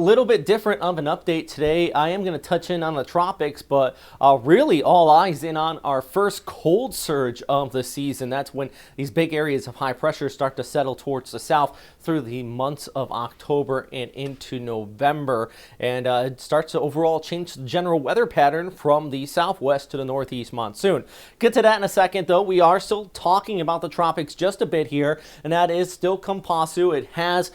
little bit different of an update today. I am going to touch in on the tropics, but really all eyes in on our first cold surge of the season. That's when these big areas of high pressure start to settle towards the south through the months of October and into November. And it starts to overall change the general weather pattern from the southwest to the northeast monsoon. Get to that in a second, though. We are still talking about the tropics just a bit here, and that is still Kompasu. It has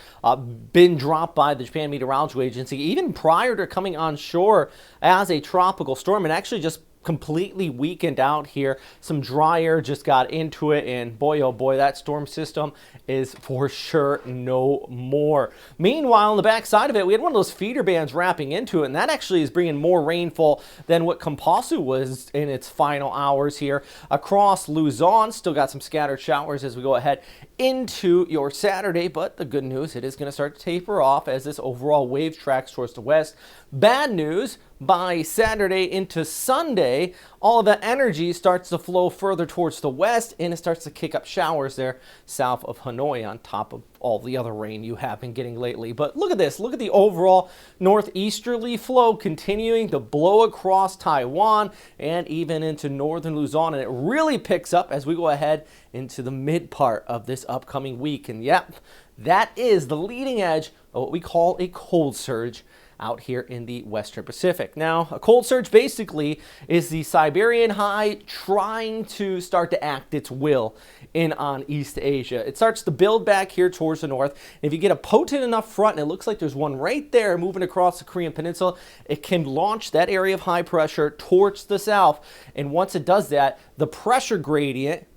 been dropped by the Japan Meteorology Agency even prior to coming on shore as a tropical storm, and actually just completely weakened out here. Some dry air just got into it, and boy, oh boy, that storm system is for sure no more. Meanwhile, on the backside of it, we had one of those feeder bands wrapping into it, and that actually is bringing more rainfall than what Kompasu was in its final hours here across Luzon. Still got some scattered showers as we go ahead into your Saturday, but the good news, it is going to start to taper off as this overall wave tracks towards the west. Bad news, by Saturday into Sunday, all of that energy starts to flow further towards the west, and it starts to kick up showers there south of Hanoi on top of all the other rain you have been getting lately. But look at this. Look at the overall northeasterly flow continuing to blow across Taiwan and even into northern Luzon, and it really picks up as we go ahead into the mid part of this upcoming week. And yep, that is the leading edge of what we call a cold surge out here in the Western Pacific. Now, a cold surge basically is the Siberian high trying to start to act its will in on East Asia. It starts to build back here towards the north. If you get a potent enough front, and it looks like there's one right there moving across the Korean Peninsula, it can launch that area of high pressure towards the south. And once it does that, the pressure gradient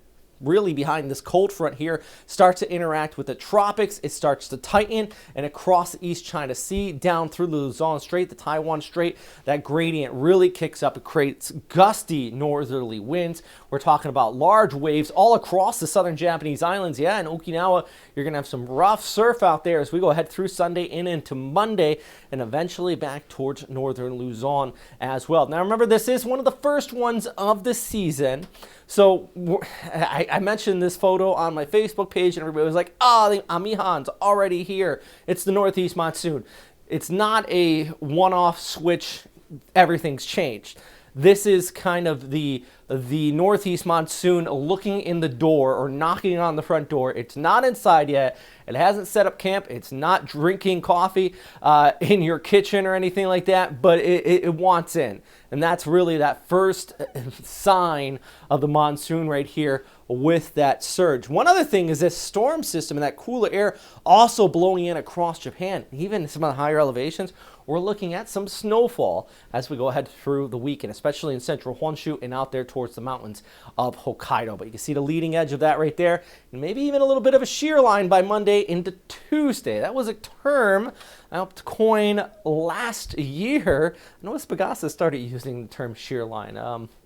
really behind this cold front here starts to interact with the tropics. It starts to tighten, and across the East China Sea down through the Luzon Strait, the Taiwan Strait, that gradient really kicks up. It creates gusty northerly winds. We're talking about large waves all across the southern Japanese islands. Yeah, in Okinawa, you're going to have some rough surf out there as we go ahead through Sunday and into Monday, and eventually back towards northern Luzon as well. Now remember, this is one of the first ones of the season. So I mentioned this photo on my Facebook page, and everybody was like, oh, the Amihan's already here. It's the northeast monsoon. It's not a one-off switch. Everything's changed. This is kind of the northeast monsoon looking in the door or knocking on the front door. It's not inside yet. It hasn't set up camp. It's not drinking coffee in your kitchen or anything like that, but it wants in. And that's really that first sign of the monsoon right here with that surge. One other thing is this storm system and that cooler air also blowing in across Japan. Even some of the higher elevations, we're looking at some snowfall as we go ahead through the weekend, especially in central Honshu and out there towards the mountains of Hokkaido. But you can see the leading edge of that right there, and maybe even a little bit of a shear line by Monday into Tuesday. That was a term I helped coin last year. I know Spagasa started using the term shear line.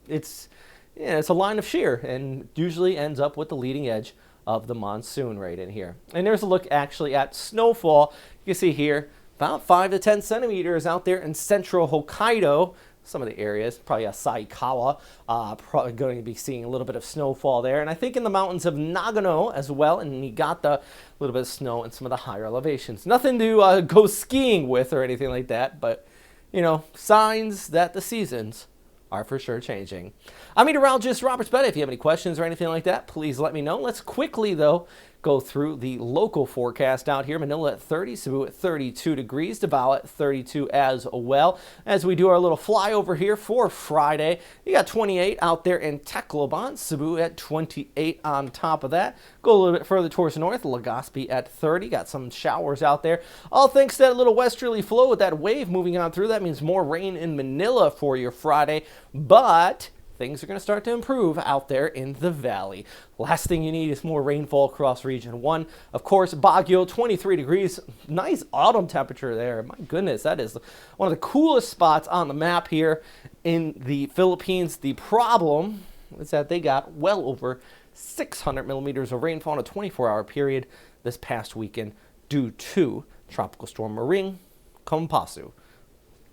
It's a line of shear, and usually ends up with the leading edge of the monsoon right in here. And there's a look actually at snowfall. You can see here about 5 to 10 centimeters out there in central Hokkaido. Some of the areas, probably Saikawa, probably going to be seeing a little bit of snowfall there. And I think in the mountains of Nagano as well, and Niigata, a little bit of snow in some of the higher elevations. Nothing to go skiing with or anything like that, but, you know, signs that the seasons are for sure changing. I'm meteorologist Robert Spetta. If you have any questions or anything like that, please let me know. Let's quickly, though, go through the local forecast out here. Manila at 30, Cebu at 32 degrees, Davao at 32 as well. As we do our little flyover here for Friday, you got 28 out there in Tacloban, Cebu at 28 on top of that. Go a little bit further towards the north, Legazpi at 30, got some showers out there. All thanks to that little westerly flow with that wave moving on through. That means more rain in Manila for your Friday, but things are going to start to improve out there in the valley. Last thing you need is more rainfall across Region 1. Of course, Baguio, 23 degrees. Nice autumn temperature there. My goodness, that is one of the coolest spots on the map here in the Philippines. The problem is that they got well over 600 millimeters of rainfall in a 24-hour period this past weekend due to Tropical Storm Maring, Kompasu.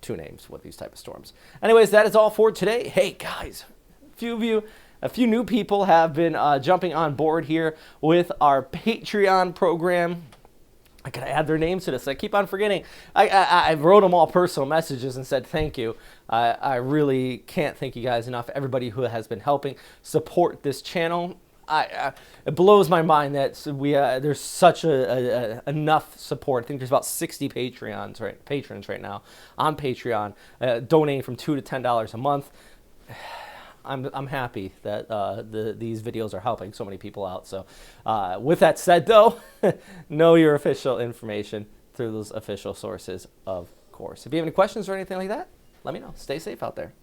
Two names with these type of storms. Anyways, that is all for today. Hey, guys. A few new people have been jumping on board here with our Patreon program. I gotta add their names to this. I keep on forgetting. I wrote them all personal messages and said thank you. I really can't thank you guys enough. Everybody who has been helping support this channel. It blows my mind that there's such enough support. I think there's about 60 patrons right now on Patreon, donating from $2 to $10 a month. I'm happy that these videos are helping so many people out. So with that said, though, know your official information through those official sources, of course. If you have any questions or anything like that, let me know. Stay safe out there.